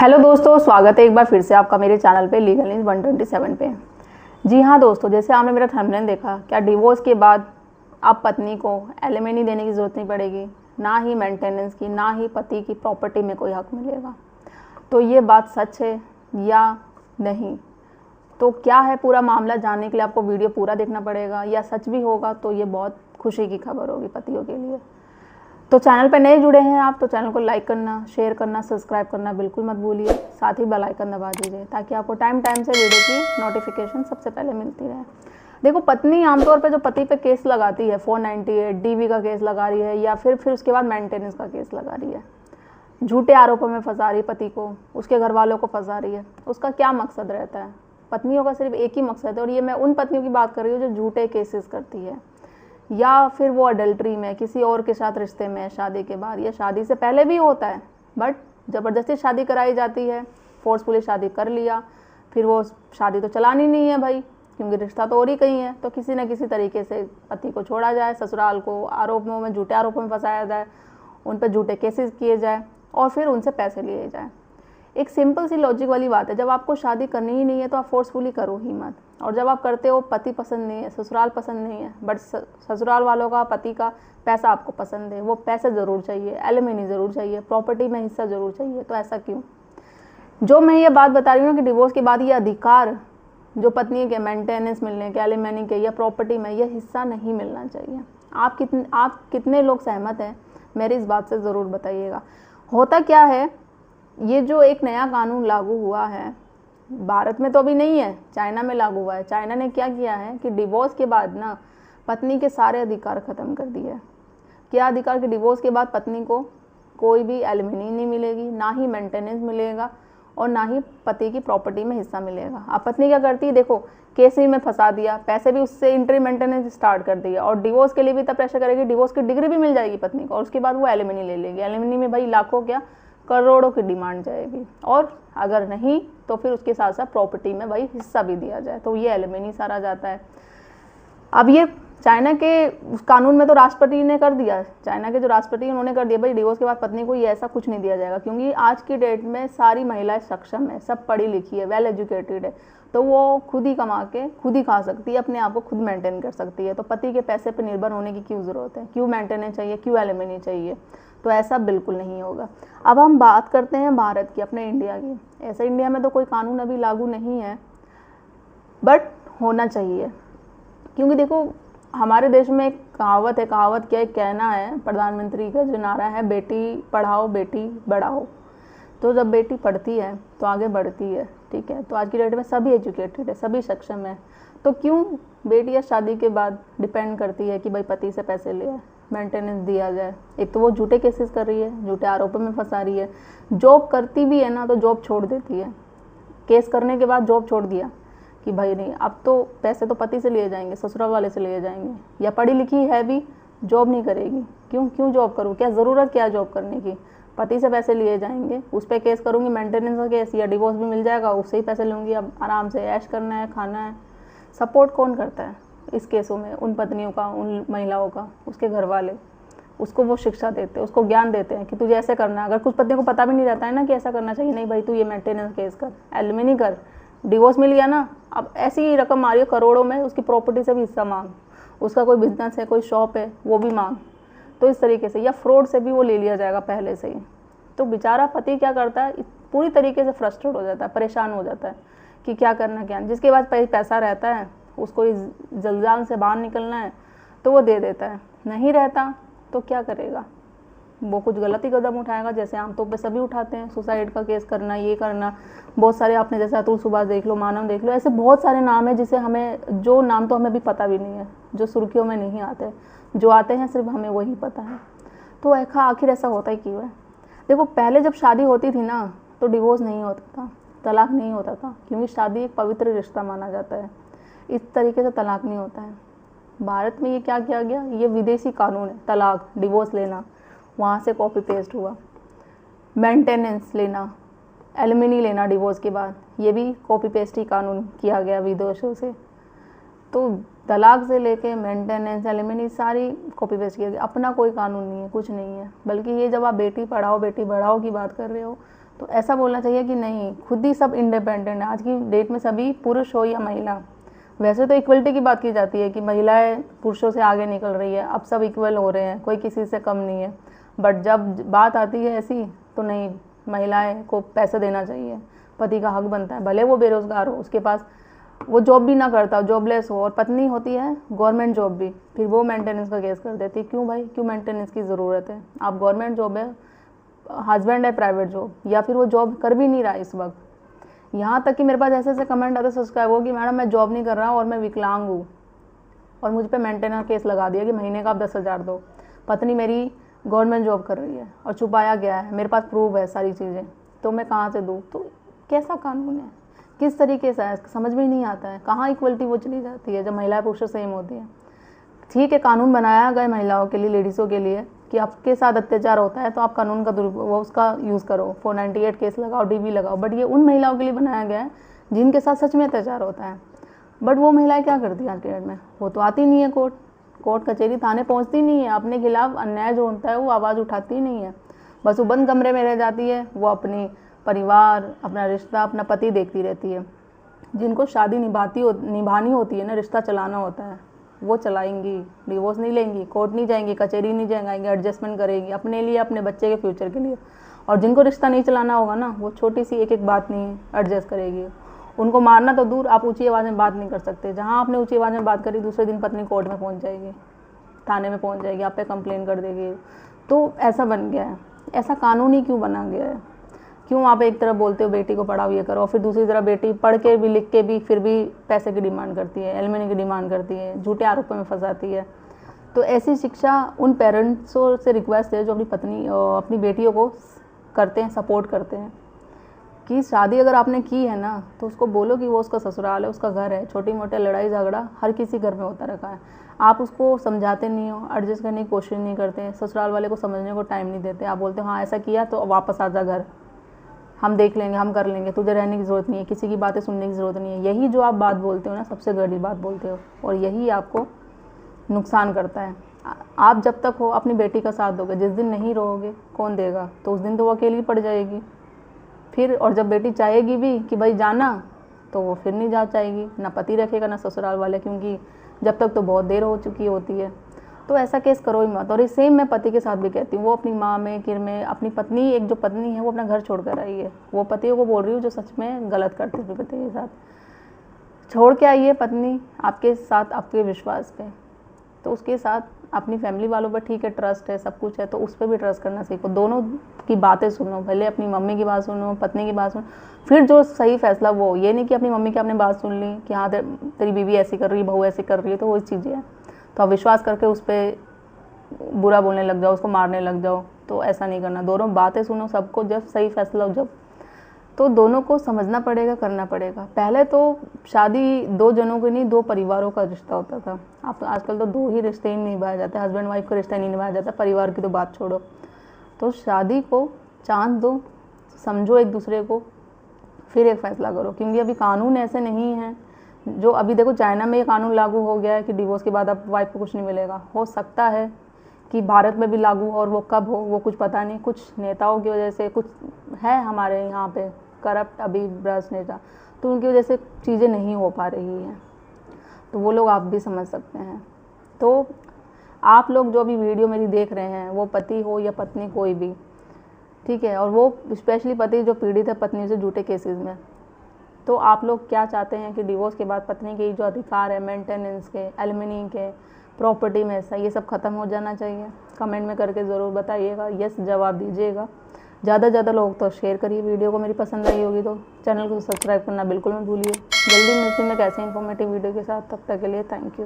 Hello दोस्तों, स्वागत है एक बार फिर से आपका मेरे चैनल पे लीगल न्यूज़ 127 पे। जी हाँ दोस्तों, जैसे आपने मेरा थंबनेल देखा, क्या डिवोर्स के बाद आप पत्नी को एलिमनी देने की ज़रूरत नहीं पड़ेगी, ना ही मेंटेनेंस की, ना ही पति की प्रॉपर्टी में कोई हक मिलेगा। तो ये बात सच है या नहीं? तो क्या है पूरा मामला, जानने के लिए आपको वीडियो पूरा देखना पड़ेगा। या सच भी होगा तो ये बहुत खुशी की खबर होगी पतियों के लिए। तो चैनल पर नए जुड़े हैं आप तो चैनल को लाइक करना, शेयर करना, सब्सक्राइब करना बिल्कुल मत भूलिए। साथ ही बेल आइकन दबा दीजिए ताकि आपको टाइम से वीडियो की नोटिफिकेशन सबसे पहले मिलती रहे। देखो, पत्नी आमतौर पे जो पति पे केस लगाती है, 498 डीवी का केस लगा रही है, या फिर उसके बाद मेंटेनेंस का केस लगा रही है, झूठे आरोपों में फंसा रही है पति को, उसके घर वालों को फंसा रही है। उसका क्या मकसद रहता है? पत्नियों का सिर्फ एक ही मकसद है, और ये मैं उन पत्नियों की बात कर रही हूँ जो झूठे केसेस करती है, या फिर वो अडल्ट्री में किसी और के साथ रिश्ते में शादी के बाद, या शादी से पहले भी होता है, बट ज़बरदस्ती शादी कराई जाती है, फोर्सफुली शादी कर लिया, फिर वो शादी तो चलानी नहीं है भाई, क्योंकि रिश्ता तो और ही कहीं है। तो किसी न किसी तरीके से पति को छोड़ा जाए, ससुराल को आरोपों में, झूठे आरोपों में फंसाया जाए, उन पर झूठे केसेस किए जाए और फिर उनसे पैसे लिए जाए। एक सिंपल सी लॉजिक वाली बात है, जब आपको शादी करनी ही नहीं है तो आप फोर्सफुली करो ही मत। और जब आप करते हो, पति पसंद नहीं है, ससुराल पसंद नहीं है, बट ससुराल वालों का, पति का पैसा आपको पसंद है, वो पैसे ज़रूर चाहिए, एलिमनी ज़रूर चाहिए, प्रॉपर्टी में हिस्सा ज़रूर चाहिए, तो ऐसा क्यों? जो मैं ये बात बता रही हूँ कि डिवोर्स के बाद ये अधिकार जो पत्नी के मेंटेनेंस मिलने के, एलिमनी के या प्रॉपर्टी में, यह हिस्सा नहीं मिलना चाहिए। आप कितने लोग सहमत हैं मेरी इस बात से ज़रूर बताइएगा। होता क्या है, ये जो एक नया कानून लागू हुआ है, भारत में तो अभी नहीं है, चाइना में लागू हुआ है। चाइना ने क्या किया है कि डिवोर्स के बाद ना पत्नी के सारे अधिकार ख़त्म कर दिए। क्या अधिकार? कि डिवोर्स के बाद पत्नी को कोई भी एलिमनी नहीं मिलेगी, ना ही मेंटेनेंस मिलेगा, और ना ही पति की प्रॉपर्टी में हिस्सा मिलेगा। अब पत्नी क्या करती है, देखो, केस भी में फंसा दिया, पैसे भी उससे इंट्री मेंटेनेंस स्टार्ट कर दिया, और डिवोर्स के लिए भी इतना प्रेशर करेगी, डिवोर्स की डिग्री भी मिल जाएगी पत्नी को, और उसके बाद वो एलिमनी ले लेगी। एलिमनी में भाई लाखों क्या करोड़ों की डिमांड जाएगी, और अगर नहीं तो फिर उसके साथ साथ प्रॉपर्टी में भाई हिस्सा भी दिया जाए, तो ये एलिमनी सारा जाता है। अब ये चाइना के उस कानून में तो राष्ट्रपति ने कर दिया, चाइना के जो राष्ट्रपति उन्होंने कर दिया भाई, डिवोर्स के बाद पत्नी को ये ऐसा कुछ नहीं दिया जाएगा, क्योंकि आज की डेट में सारी महिलाएं सक्षम है, सब पढ़ी लिखी है, वेल एजुकेटेड है, तो वो खुद ही कमा के खुद ही खा सकती है, अपने आप को खुद मेंटेन कर सकती है। तो पति के पैसे पर निर्भर होने की क्यों ज़रूरत है? क्यों मेंटेनेंस चाहिए? क्यों एलिमनी चाहिए? तो ऐसा बिल्कुल नहीं होगा। अब हम बात करते हैं भारत की, अपने इंडिया की। ऐसे इंडिया में तो कोई कानून अभी लागू नहीं है, बट होना चाहिए, क्योंकि देखो हमारे देश में एक कहावत है, कहावत क्या, एक कहना है प्रधानमंत्री का जो नारा है, बेटी पढ़ाओ बेटी बढ़ाओ। तो जब बेटी पढ़ती है तो आगे बढ़ती है, ठीक है। तो आज की डेट में सभी एजुकेटेड है, सभी सक्षम है, तो क्यों बेटियां शादी के बाद डिपेंड करती है कि भाई पति से पैसे ले आए, मेंटेनेंस दिया जाए? एक तो वो झूठे केसेस कर रही है, झूठे आरोपों में फंसा रही है, जॉब करती भी है ना तो जॉब छोड़ देती है, केस करने के बाद जॉब छोड़ दिया कि भाई नहीं, अब तो पैसे तो पति से लिए जाएंगे, ससुराल वाले से लिए जाएंगे। या पढ़ी लिखी है भी, जॉब नहीं करेगी, क्यों जॉब करूँ, क्या ज़रूरत क्या जॉब करने की? पति से पैसे लिए जाएंगे, उस पर केस करूँगी, मेंटेनेंस का केस, या डिवोर्स भी मिल जाएगा, उससे ही पैसे लूँगी, अब आराम से ऐश करना है, खाना है। सपोर्ट कौन करता है इस केसों में? उन पत्नियों का, उन महिलाओं का, उसके घर वाले उसको वो शिक्षा देते हैं, उसको ज्ञान देते हैं कि तुझे ऐसे करना है। अगर कुछ पत्नियों को पता भी नहीं रहता है ना कि ऐसा करना चाहिए, नहीं भाई तू ये मेंटेनेंस केस कर, एलिमनी कर, डिवोर्स मिल गया ना, अब ऐसी ही रकम आ रही है करोड़ों में, उसकी प्रॉपर्टी से भी हिस्सा मांग, उसका कोई बिजनेस है, कोई शॉप है, वो भी मांग। तो इस तरीके से, या फ्रॉड से भी वो ले लिया जाएगा पहले से ही। तो बेचारा पति क्या करता है, पूरी तरीके से फ्रस्ट्रेट हो जाता है, परेशान हो जाता है कि क्या करना क्या नहीं। जिसके पास पैसा रहता है, उसको इस जंजाल से बाहर निकलना है तो वो दे देता है, नहीं रहता तो क्या करेगा? वो कुछ गलत ही कदम उठाएगा, जैसे आमतौर पे सभी उठाते हैं, सुसाइड का केस करना, ये करना। बहुत सारे आपने जैसे अतुल सुभाष देख लो, मानव देख लो, ऐसे बहुत सारे नाम है जिसे हमें, जो नाम तो हमें भी पता भी नहीं है, जो सुर्खियों में नहीं आते, जो आते हैं सिर्फ हमें वही पता है। तो आखिर ऐसा होता ही क्यों है? देखो, पहले जब शादी होती थी ना तो डिवोर्स नहीं होता था, तलाक नहीं होता था, क्योंकि शादी एक पवित्र रिश्ता माना जाता है। इस तरीके से तलाक नहीं होता है। भारत में ये क्या किया गया, ये विदेशी कानून है, तलाक, डिवोर्स लेना, वहाँ से कॉपी पेस्ट हुआ। मेंटेनेंस लेना, एलिमनी लेना डिवोर्स के बाद, ये भी कॉपी पेस्ट ही कानून किया गया विदेशों से। तो तलाक से लेके मेंटेनेंस, एलिमनी सारी कॉपी पेस्ट किया गया, अपना कोई कानून नहीं है, कुछ नहीं है। बल्कि ये जब आप बेटी पढ़ाओ बेटी बढ़ाओ की बात कर रहे हो, तो ऐसा बोलना चाहिए कि नहीं, खुद ही सब इंडिपेंडेंट है। आज की डेट में सभी, पुरुष हो या महिला, वैसे तो इक्वलिटी की बात की जाती है कि महिलाएं पुरुषों से आगे निकल रही है, अब सब इक्वल हो रहे हैं, कोई किसी से कम नहीं है। बट जब बात आती है ऐसी, तो नहीं, महिलाएं को पैसे देना चाहिए, पति का हक बनता है, भले वो बेरोजगार हो, उसके पास वो जॉब भी ना करता, जॉबलेस हो, और पत्नी होती है गवर्नमेंट जॉब भी, फिर वो मेंटेनेंस का केस कर देती है। क्यों भाई, क्यों मेंटेनेंस की ज़रूरत है? आप गवर्नमेंट जॉब है, हस्बैंड है प्राइवेट जॉब, या फिर वो जॉब कर भी नहीं रहा इस वक्त। यहाँ तक कि मेरे पास ऐसे ऐसे कमेंट आते सब्सक्राइब हो कि मैडम मैं जॉब नहीं कर रहा और मैं विकलांग हूँ, और मुझ पे मेंटेनेंस केस लगा दिया कि महीने का आप 10,000 दो। पत्नी मेरी गवर्नमेंट जॉब कर रही है और छुपाया गया है, मेरे पास प्रूफ है सारी चीज़ें, तो मैं कहाँ से दूँ? तो कैसा कानून है, किस तरीके से है, समझ में ही नहीं आता है। कहाँ इक्वलिटी वो चली जाती है जब महिला पुरुष सेम होती है? ठीक है, कानून बनाया गया महिलाओं के लिए, लेडीज़ों के लिए, कि आपके साथ अत्याचार होता है तो आप कानून का वो उसका यूज़ करो, 498 केस लगाओ, DV लगाओ। बट ये उन महिलाओं के लिए बनाया गया है जिनके साथ सच में अत्याचार होता है। बट वो महिलाएं क्या करती हैं आज के डेट में? वो तो आती नहीं है कोर्ट कचहरी थाने पहुंचती नहीं है, अपने खिलाफ अन्याय जो होता है वो आवाज़ उठाती नहीं है, बस वो बंद कमरे में रह जाती है। वो अपनी परिवार, अपना रिश्ता, अपना पति देखती रहती है। जिनको शादी निभानी होती है ना, रिश्ता चलाना होता है, वो चलाएंगी, डिवोर्स नहीं लेंगी, कोर्ट नहीं जाएंगी, कचहरी नहीं जाएंगी, एडजस्टमेंट करेंगी अपने लिए, अपने बच्चे के फ्यूचर के लिए। और जिनको रिश्ता नहीं चलाना होगा ना, वो छोटी सी एक एक बात नहीं एडजस्ट करेगी। उनको मारना तो दूर, आप ऊंची आवाज़ में बात नहीं कर सकते। जहाँ आपने ऊंची आवाज़ में बात करी, दूसरे दिन पत्नी कोर्ट में पहुँच जाएगी, थाने में पहुँच जाएगी, आप पे कंप्लेन कर देगी। तो ऐसा बन गया है। ऐसा कानून ही क्यों बना गया है? क्यों आप एक तरफ बोलते हो बेटी को पढ़ाओ, ये करो, और फिर दूसरी तरफ बेटी पढ़ के भी, लिख के भी, फिर भी पैसे की डिमांड करती है, एलिमनी की डिमांड करती है, झूठे आरोपों में फंसाती है। तो ऐसी शिक्षा उन पेरेंट्सों से रिक्वेस्ट है जो अपनी बेटियों को करते हैं, सपोर्ट करते हैं, कि शादी अगर आपने की है ना, तो उसको बोलो कि वो उसका ससुराल है, उसका घर है। छोटी मोटे लड़ाई झगड़ा हर किसी घर में होता रखा है, आप उसको समझाते नहीं हो, एडजस्ट करने की कोशिश नहीं करते, ससुराल वाले को समझने को टाइम नहीं देते। आप बोलते हो हाँ ऐसा किया तो वापस आ जा घर, हम देख लेंगे, हम कर लेंगे, तुझे रहने की ज़रूरत नहीं है, किसी की बातें सुनने की ज़रूरत नहीं है। यही जो आप बात बोलते हो ना, सबसे बड़ी बात बोलते हो, और यही आपको नुकसान करता है। आप जब तक हो अपनी बेटी का साथ दोगे, जिस दिन नहीं रहोगे कौन देगा? तो उस दिन तो वो अकेली पड़ जाएगी फिर। और जब बेटी चाहेगी भी कि भाई जाना, तो वो फिर नहीं जा चाहेगी, ना पति रखेगा ना ससुराल वाले, क्योंकि जब तक तो बहुत देर हो चुकी होती है। तो ऐसा केस करो ही मत। और ये सेम मैं पति के साथ भी कहती हूँ। वो अपनी माँ में, किर में, अपनी पत्नी, एक जो पत्नी है वो अपना घर छोड़ कर आई है, वो पतियों को बोल रही हूँ जो सच में गलत करते थे पति के साथ, छोड़ के आई है पत्नी आपके साथ, आपके विश्वास पे, तो उसके साथ अपनी फैमिली वालों पर ठीक है ट्रस्ट है, सब कुछ है, तो उस पर भी ट्रस्ट करना सीखो। दोनों की बातें सुनो, भले अपनी मम्मी की बात सुनो, पत्नी की बात सुनो, फिर जो सही फैसला वो। ये नहीं कि अपनी मम्मी की आपने बात सुन ली कि हाँ तेरी बीवी ऐसी कर रही है, बहू ऐसी कर रही है, तो वो चीज़ें हैं, तो आप विश्वास करके उस पर बुरा बोलने लग जाओ, उसको मारने लग जाओ। तो ऐसा नहीं करना। दोनों बातें सुनो, सबको जब सही फैसला हो, जब तो दोनों को समझना पड़ेगा, करना पड़ेगा। पहले तो शादी दो जनों की नहीं, दो परिवारों का रिश्ता होता था। आप आजकल तो दो ही रिश्ते ही नहीं जाते, हस्बैंड वाइफ का रिश्ता नहीं निभाया जाता, परिवार की तो बात छोड़ो। तो शादी को चांस दो, समझो एक दूसरे को, फिर एक फैसला करो। क्योंकि अभी कानून ऐसे नहीं हैं जो अभी देखो चाइना में ये कानून लागू हो गया है कि डिवोर्स के बाद अब वाइफ को कुछ नहीं मिलेगा। हो सकता है कि भारत में भी लागू हो, और वो कब हो वो कुछ पता नहीं। कुछ नेताओं की वजह से, कुछ है हमारे यहाँ पे करप्ट अभी भ्रष्ट नेता, तो उनकी वजह से चीज़ें नहीं हो पा रही हैं। तो वो लोग आप भी समझ सकते हैं। तो आप लोग जो अभी वीडियो मेरी देख रहे हैं, वो पति हो या पत्नी, कोई भी, ठीक है, और वो स्पेशली पति जो पीड़ित है पत्नी से झूठे केसेस में, तो आप लोग क्या चाहते हैं कि डिवोर्स के बाद पत्नी के जो अधिकार है मेंटेनेंस के, एलिमनी के, प्रॉपर्टी में ऐसा, ये सब ख़त्म हो जाना चाहिए? कमेंट में करके ज़रूर बताइएगा, यस जवाब दीजिएगा। ज़्यादा से ज़्यादा लोग तो शेयर करिए वीडियो को। मेरी पसंद आई होगी तो चैनल को सब्सक्राइब करना बिल्कुल मत भूलिए। जल्दी मिलती हूँ मैं कैसे इन्फॉर्मेटिव वीडियो के साथ, तब तक के लिए थैंक यू।